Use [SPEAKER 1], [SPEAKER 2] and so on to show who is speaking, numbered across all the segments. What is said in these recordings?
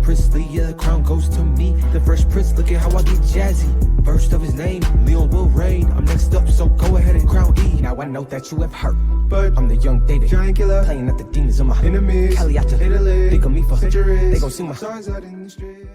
[SPEAKER 1] princely, yeah, the crown goes to me. The Fresh Prince, look at how I get jazzy. First of his name, Leon will reign. I'm next up, so go ahead and crown E. Now I know that you have heard, but I'm the young David, giant killer, playing at the demons of my enemies. Caliata, Italy, think of me for centuries. They gon' sing my songs out in the streets.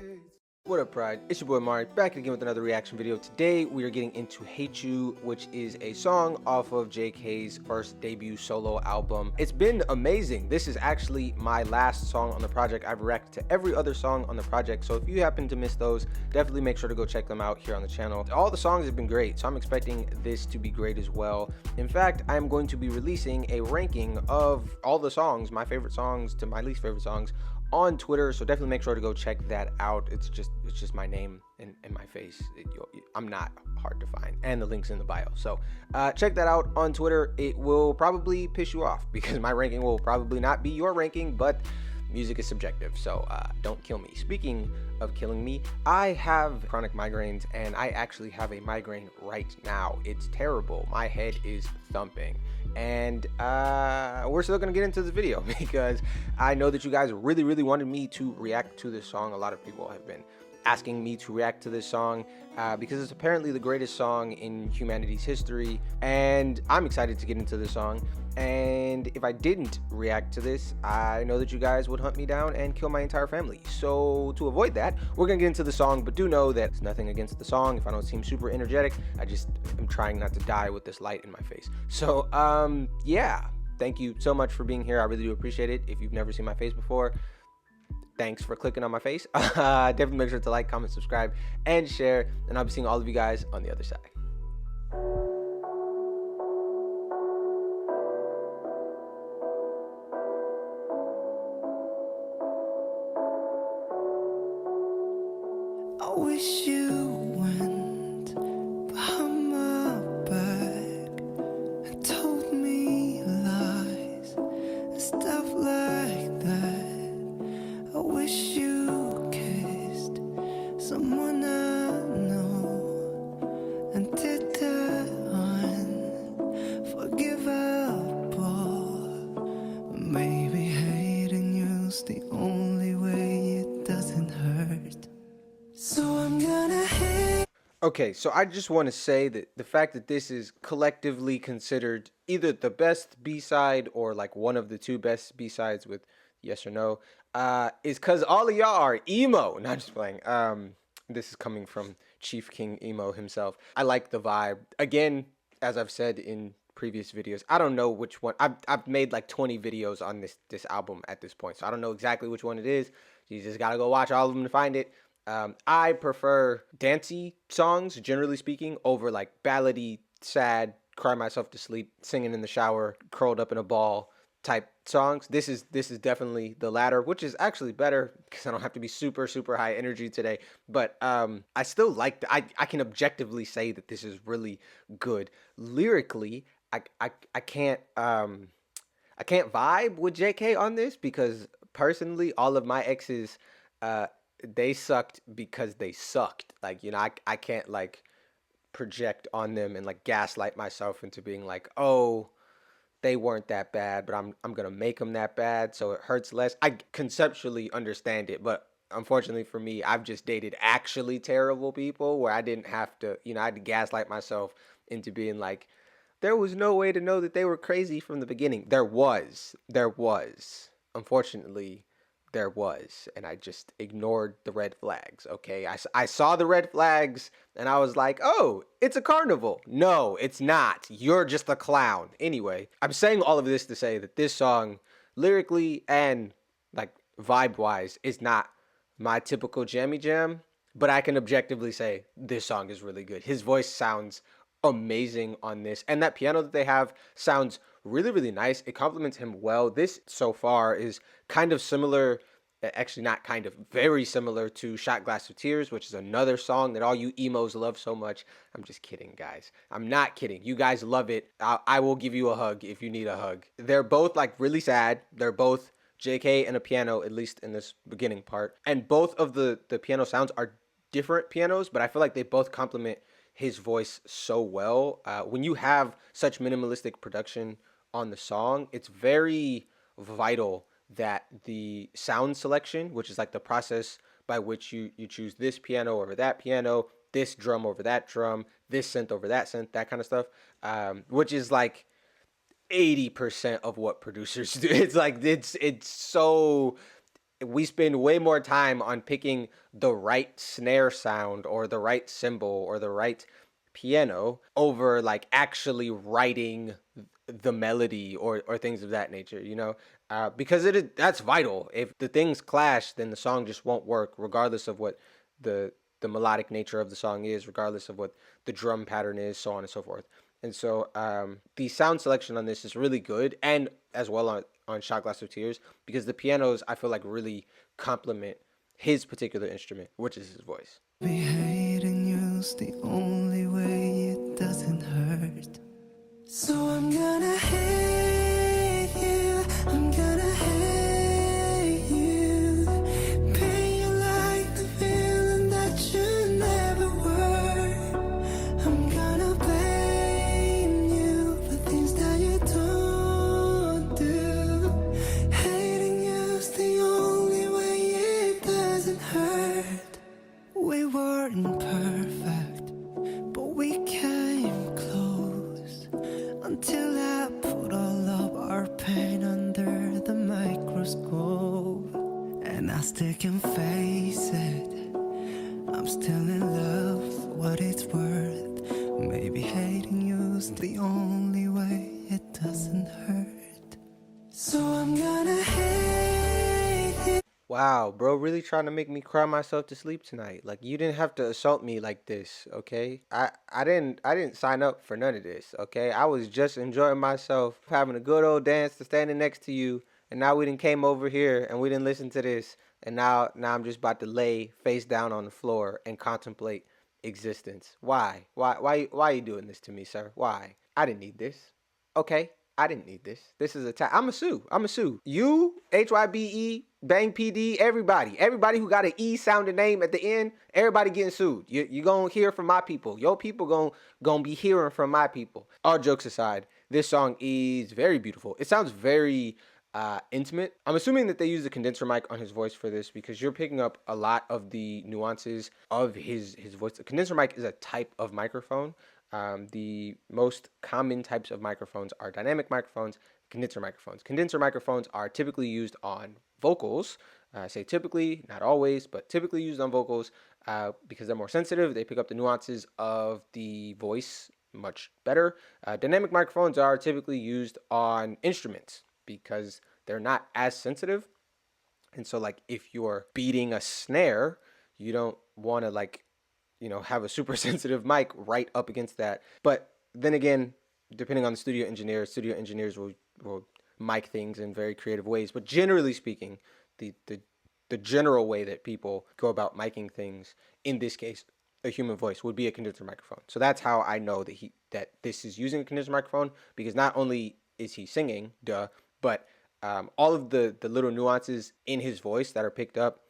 [SPEAKER 2] What up, Pride? It's your boy Amari, back again with another reaction video. Today we are getting into Hate You, which is a song off of JK's first debut solo album. It's been amazing. This is actually my last song on the project. I've reacted to every other song on the project, so if you happen to miss those, definitely make sure to go check them out here on the channel. All the songs have been great, so I'm expecting this to be great as well. In fact, I'm going to be releasing a ranking of all the songs, my favorite songs to my least favorite songs, on Twitter, so definitely make sure to go check that out. It's just my name and my face. I'm not hard to find, and the link's in the bio, so check that out on Twitter. It will probably piss you off because my ranking will probably not be your ranking, but music is subjective, so don't kill me. Speaking of killing me, I have chronic migraines, and I actually have a migraine right now. It's terrible. My head is thumping, and we're still gonna get into this video because I know that you guys really wanted me to react to this song. A lot of people have been asking me to react to this song because it's apparently the greatest song in humanity's history, and I'm excited to get into this song. And if I didn't react to this, I know that you guys would hunt me down and kill my entire family. So to avoid that, we're gonna get into the song, but do know that it's nothing against the song. If I don't seem super energetic, I just am trying not to die with this light in my face. So yeah, thank you so much for being here. I really do appreciate it. If you've never seen my face before, thanks for clicking on my face. Definitely make sure to like, comment, subscribe, and share, and I'll be seeing all of you guys on the other side.
[SPEAKER 1] I wish you went behind my back and told me lies and stuff like that. I wish you kissed someone I know and did that unforgivable. Maybe hating you's the only way it doesn't hurt. So I'm gonna hate.
[SPEAKER 2] Okay, so I just want to say that the fact that this is collectively considered either the best B-side or like one of the two best B-sides with yes or no is because all of y'all are emo. Not just playing. This is coming from Chief King Emo himself. I like the vibe. Again, as I've said in previous videos, I don't know which one. I've made like 20 videos on this album at this point, so I don't know exactly which one it is. You just gotta go watch all of them to find it. I prefer dancey songs, generally speaking, over like ballady, sad, cry myself to sleep, singing in the shower, curled up in a ball type songs. This is definitely the latter, which is actually better because I don't have to be super high energy today. But I still like I can objectively say that this is really good lyrically. I can't vibe with JK on this because personally, all of my exes, they sucked because they sucked. Like, you know, I can't like project on them and like gaslight myself into being like, oh, they weren't that bad, but I'm gonna make them that bad so it hurts less. I conceptually understand it, but unfortunately for me, I've just dated actually terrible people where I didn't have to, you know, I had to gaslight myself into being like, there was no way to know that they were crazy from the beginning. There was. Unfortunately, there was, and I just ignored the red flags. Okay, I saw the red flags and I was like, oh, it's a carnival. No, it's not. You're just a clown. Anyway, I'm saying all of this to say that this song lyrically and like vibe wise is not my typical jammy jam, but I can objectively say this song is really good. His voice sounds amazing on this, and that piano that they have sounds really nice. It complements him well. This so far is kind of similar, actually not kind of, very similar to Shot Glass of Tears, which is another song that all you emos love so much. I'm just kidding, guys. I'm not kidding. You guys love it. I will give you a hug if you need a hug. They're both like really sad. They're both JK and a piano, at least in this beginning part, and both of the piano sounds are different pianos, but I feel like they both complement his voice so well. When you have such minimalistic production on the song, it's very vital that the sound selection, which is like the process by which you choose this piano over that piano, this drum over that drum, this synth over that synth, that kind of stuff, which is like 80% of what producers do. It's like it's so we spend way more time on picking the right snare sound or the right cymbal or the right piano over like actually writing the melody or things of that nature, because that's vital. If the things clash, then the song just won't work, regardless of what the the melodic nature of the song is, regardless of what the drum pattern is, so on and so forth. And so the sound selection on this is really good, and as well on Shot Glass of Tears, because the pianos I feel like really complement his particular instrument, which is his voice.
[SPEAKER 1] Be hating you's the only way it doesn't hurt. So I'm gonna hate you, I'm gonna hate you. Pain you like the feeling that you never were. I'm gonna blame you for things that you don't do. Hating you's the only way it doesn't hurt. We weren't perfect, but we came close. Until I put all of our pain under the microscope. And I still can face it, I'm still in love for what it's worth. Maybe hating you's the only way it doesn't hurt. So I'm gonna hate you.
[SPEAKER 2] Wow, bro, really trying to make me cry myself to sleep tonight. Like, you didn't have to assault me like this, okay? I didn't sign up for none of this, okay? I was just enjoying myself, having a good old dance to standing next to you, and now we didn't came over here and we didn't listen to this, and now I'm just about to lay face down on the floor and contemplate existence. Why? Why are you doing this to me, sir? Why? I didn't need this. Okay? I didn't need this. This is a time. I'm a sue. I'm a sue. You, HYBE, Bang PD, everybody who got an E sounding name at the end, everybody getting sued. You gonna hear from my people. Your people gonna be hearing from my people. All jokes aside, this song is very beautiful. It sounds very intimate. I'm assuming that they use the condenser mic on his voice for this because you're picking up a lot of the nuances of his voice. The condenser mic is a type of microphone. The most common types of microphones are dynamic microphones, condenser microphones. Condenser microphones are typically used on vocals. I say typically, not always, but typically used on vocals because they're more sensitive. They pick up the nuances of the voice much better. Dynamic microphones are typically used on instruments because they're not as sensitive. And so, like, if you're beating a snare, you don't want to, like, have a super sensitive mic right up against that. But then again, depending on the studio engineers will mic things in very creative ways. But generally speaking, the general way that people go about miking things, in this case, a human voice, would be a condenser microphone. So that's how I know that this is using a condenser microphone, because not only is he singing, but all of the little nuances in his voice that are picked up,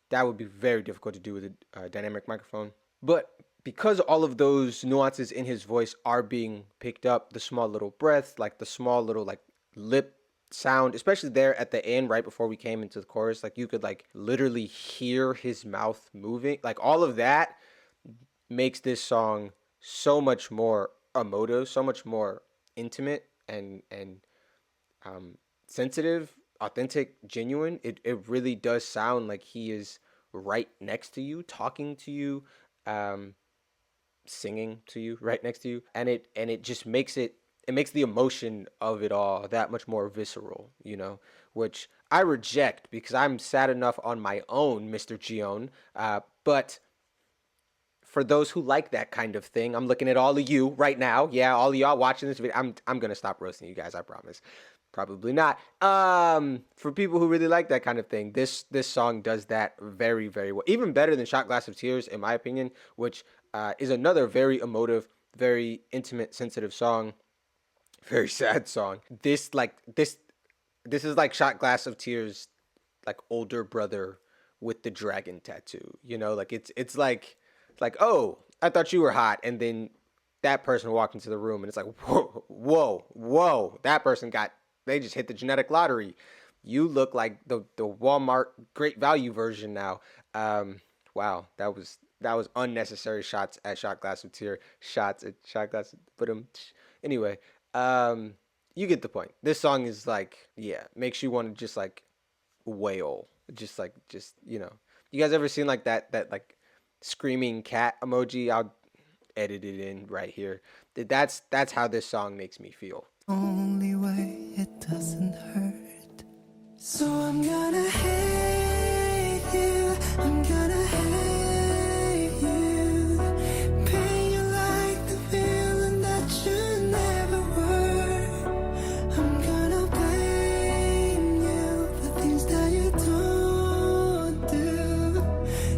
[SPEAKER 2] that would be very difficult to do with a dynamic microphone. But because all of those nuances in his voice are being picked up, the small little breaths, like the small little like lip sound, especially there at the end right before we came into the chorus, like you could like literally hear his mouth moving. Like all of that makes this song so much more emotive, so much more intimate and sensitive, authentic, genuine. It really does sound like he is right next to you, talking to you, singing to you right next to you, and it just makes the emotion of it all that much more visceral, which I reject because I'm sad enough on my own, Mr. Gion. But for those who like that kind of thing, I'm looking at all of you right now. Yeah, all of y'all watching this video. I'm gonna stop roasting you guys, I promise. Probably not. For people who really like that kind of thing, this song does that very, very well. Even better than Shot Glass of Tears, in my opinion, which is another very emotive, very intimate, sensitive song. Very sad song. This is like Shot Glass of Tears, like older brother with the dragon tattoo. Like it's like, oh, I thought you were hot, and then that person walked into the room, and it's like, whoa, that person they just hit the genetic lottery. You look like the Walmart Great Value version now. Wow, that was unnecessary shots at shot glass of tear, shots at shot glass. But anyway, um, you get the point. This song is like, yeah, makes you want to just like wail, just you know. You guys ever seen like that like screaming cat emoji? I'll edit it in right here. That's how this song makes me feel.
[SPEAKER 1] Only way it doesn't hurt. So I'm gonna hate you. I'm gonna hate you. Pain you like the feeling that you never were. I'm gonna blame you for things that you don't do.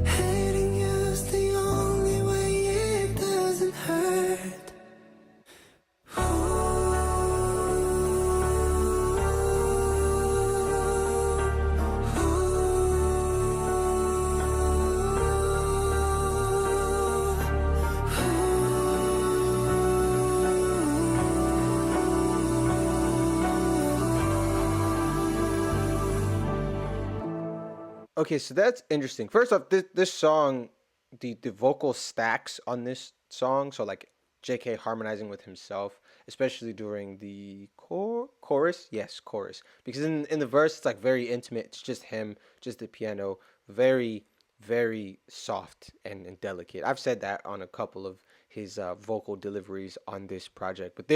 [SPEAKER 1] Hating you's the only way it doesn't hurt.
[SPEAKER 2] Okay, so that's interesting. First off, this song, the vocal stacks on this song, so like JK harmonizing with himself, especially during the chorus. Yes, chorus. Because in the verse, it's like very intimate. It's just him, just the piano, very, very soft and delicate. I've said that on a couple of his vocal deliveries on this project. But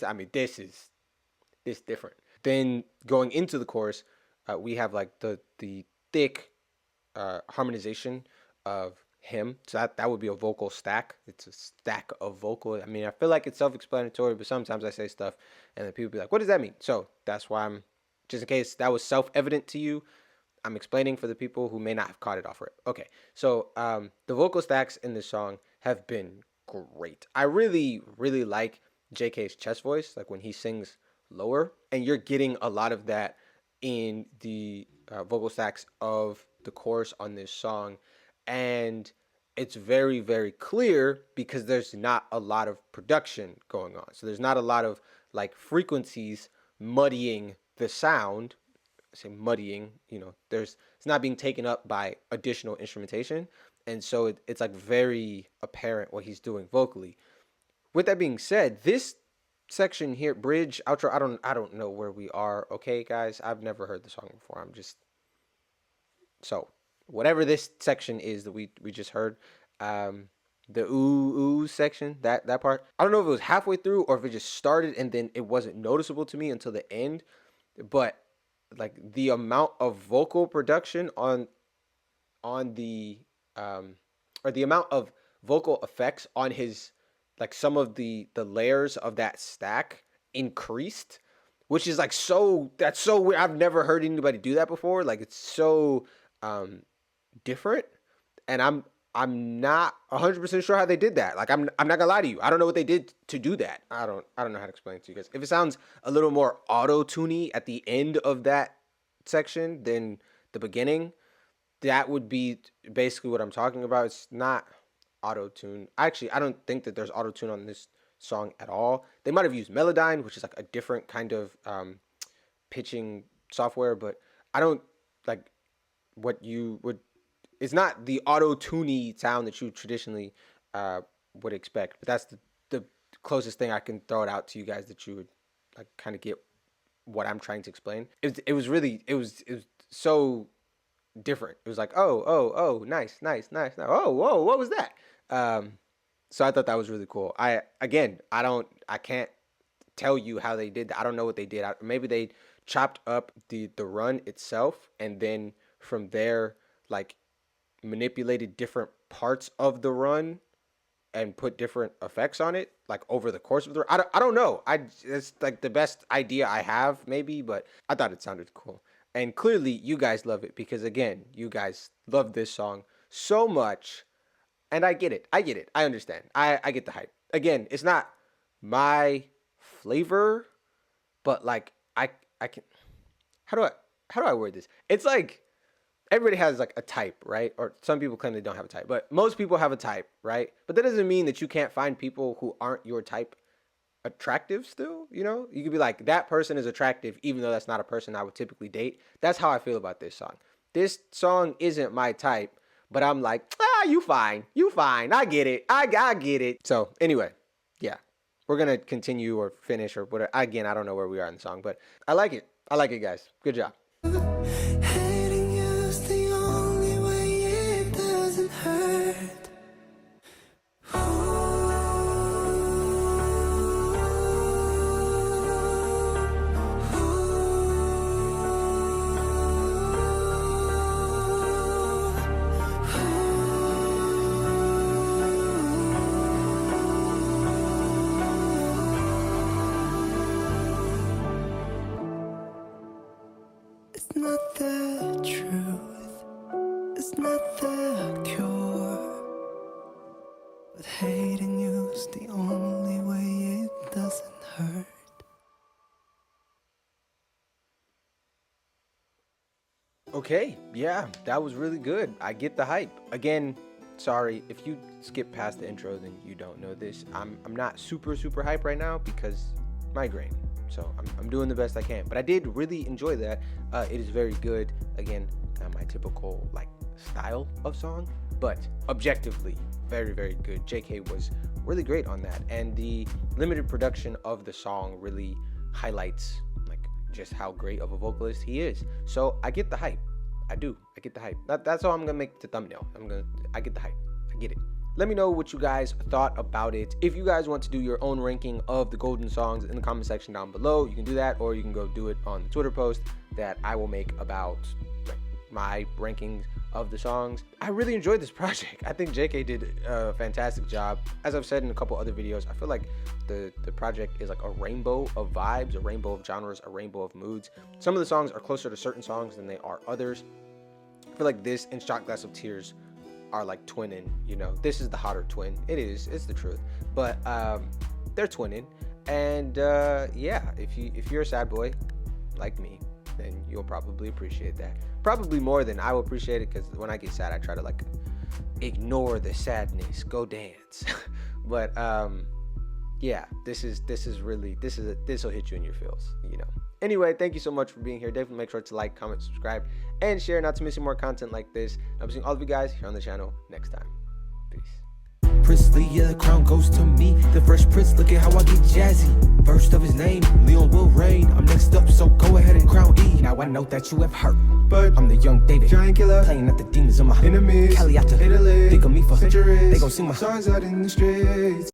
[SPEAKER 2] I mean, this different. Then going into the chorus, we have like the thick harmonization of him. So that would be a vocal stack. It's a stack of vocal. I mean, I feel like it's self-explanatory, but sometimes I say stuff and then people be like, what does that mean? So that's why I'm, just in case that was self-evident to you, I'm explaining for the people who may not have caught it off rip. Okay, so the vocal stacks in this song have been great. I really, really like JK's chest voice, like when he sings lower, and you're getting a lot of that in the vocal stacks of the chorus on this song. And it's very, very clear because there's not a lot of production going on. So there's not a lot of like frequencies muddying the sound. I say muddying, you know, it's not being taken up by additional instrumentation. And so it's like very apparent what he's doing vocally. With that being said, this section here, bridge, outro, I don't know where we are. Okay, guys, I've never heard the song before. So whatever this section is that we just heard, the ooh section, that part, I don't know if it was halfway through or if it just started and then it wasn't noticeable to me until the end. But like the amount of vocal production on the or the amount of vocal effects on his, like some of the layers of that stack increased, which is like that's so weird. I've never heard anybody do that before. Like it's so different, and I'm not 100% sure how they did that. Like I'm not gonna lie to you, I don't know what they did to do that. I don't know how to explain it to you guys. If it sounds a little more auto-tuney at the end of that section than the beginning, that would be basically what I'm talking about. It's not auto-tune. Actually, I don't think that there's auto-tune on this song at all. They might have used Melodyne, which is like a different kind of pitching software, but I don't like what you would. It's not the auto-tuney sound that you traditionally would expect, but that's the closest thing I can throw it out to you guys that you would like kind of get what I'm trying to explain. It was so different. It was like, oh, nice. Oh, whoa, what was that? So I thought that was really cool. I can't tell you how they did that. I don't know what they did. Maybe they chopped up the run itself and then from there like manipulated different parts of the run and put different effects on it like over the course of the run. I don't know. It's like the best idea I have maybe, but I thought it sounded cool. And clearly you guys love it because again, you guys love this song so much. And I get it. I understand. I get the hype. Again, it's not my flavor, but like I can, how do I word this? It's like everybody has like a type, right? Or some people claim they don't have a type, but most people have a type, right? But that doesn't mean that you can't find people who aren't your type attractive still, you know? You could be like, that person is attractive, even though that's not a person I would typically date. That's how I feel about this song. This song isn't my type, but I'm like, you fine. You fine. I get it. I get it. So anyway, yeah. We're going to continue or finish or whatever. Again, I don't know where we are in the song, but I like it. I like it, guys. Good job.
[SPEAKER 1] Hating you's the only way it doesn't hurt. It's not the truth, it's not the cure, but hating you's the only way it doesn't hurt.
[SPEAKER 2] Okay, yeah, that was really good. I get the hype. Again, sorry, if you skip past the intro, then you don't know this. I'm not super hype right now because migraine. So I'm doing the best I can, but I did really enjoy that. It is very good. Again, not my typical like style of song, but objectively very good. JK was really great on that, and the limited production of the song really highlights like just how great of a vocalist he is. So I get the hype. I get the hype. That's all I'm gonna make the thumbnail. I get the hype. I get it. Let me know what you guys thought about it. If you guys want to do your own ranking of the golden songs in the comment section down below, you can do that, or you can go do it on the Twitter post that I will make about my rankings of the songs. I really enjoyed this project. I think JK did a fantastic job. As I've said in a couple other videos, I feel like the project is like a rainbow of vibes, a rainbow of genres, a rainbow of moods. Some of the songs are closer to certain songs than they are others. I feel like this and Shot Glass of Tears are like twinning, you know. This is the hotter twin. It's the truth, but they're twinning. And yeah, if you're a sad boy like me, then you'll probably appreciate that, probably more than I will appreciate it, because when I get sad I try to like ignore the sadness, go dance. But yeah, this will hit you in your feels, you know. Anyway, thank you so much for being here. Definitely make sure to like, comment, subscribe, and share not to miss any more content like this. I'm seeing all of you guys here on the channel next time. Peace.
[SPEAKER 1] Princely, yeah, the crown goes to me. The Fresh Prince, look at how I get jazzy. First of his name, Leone will reign. I'm next up, so go ahead and crown E. Now I know that you have heard, but I'm the young David, giant killer, playing at the demons of my enemies. Caliata, Italy, think of me for centuries. They gon' sing my songs out in the streets.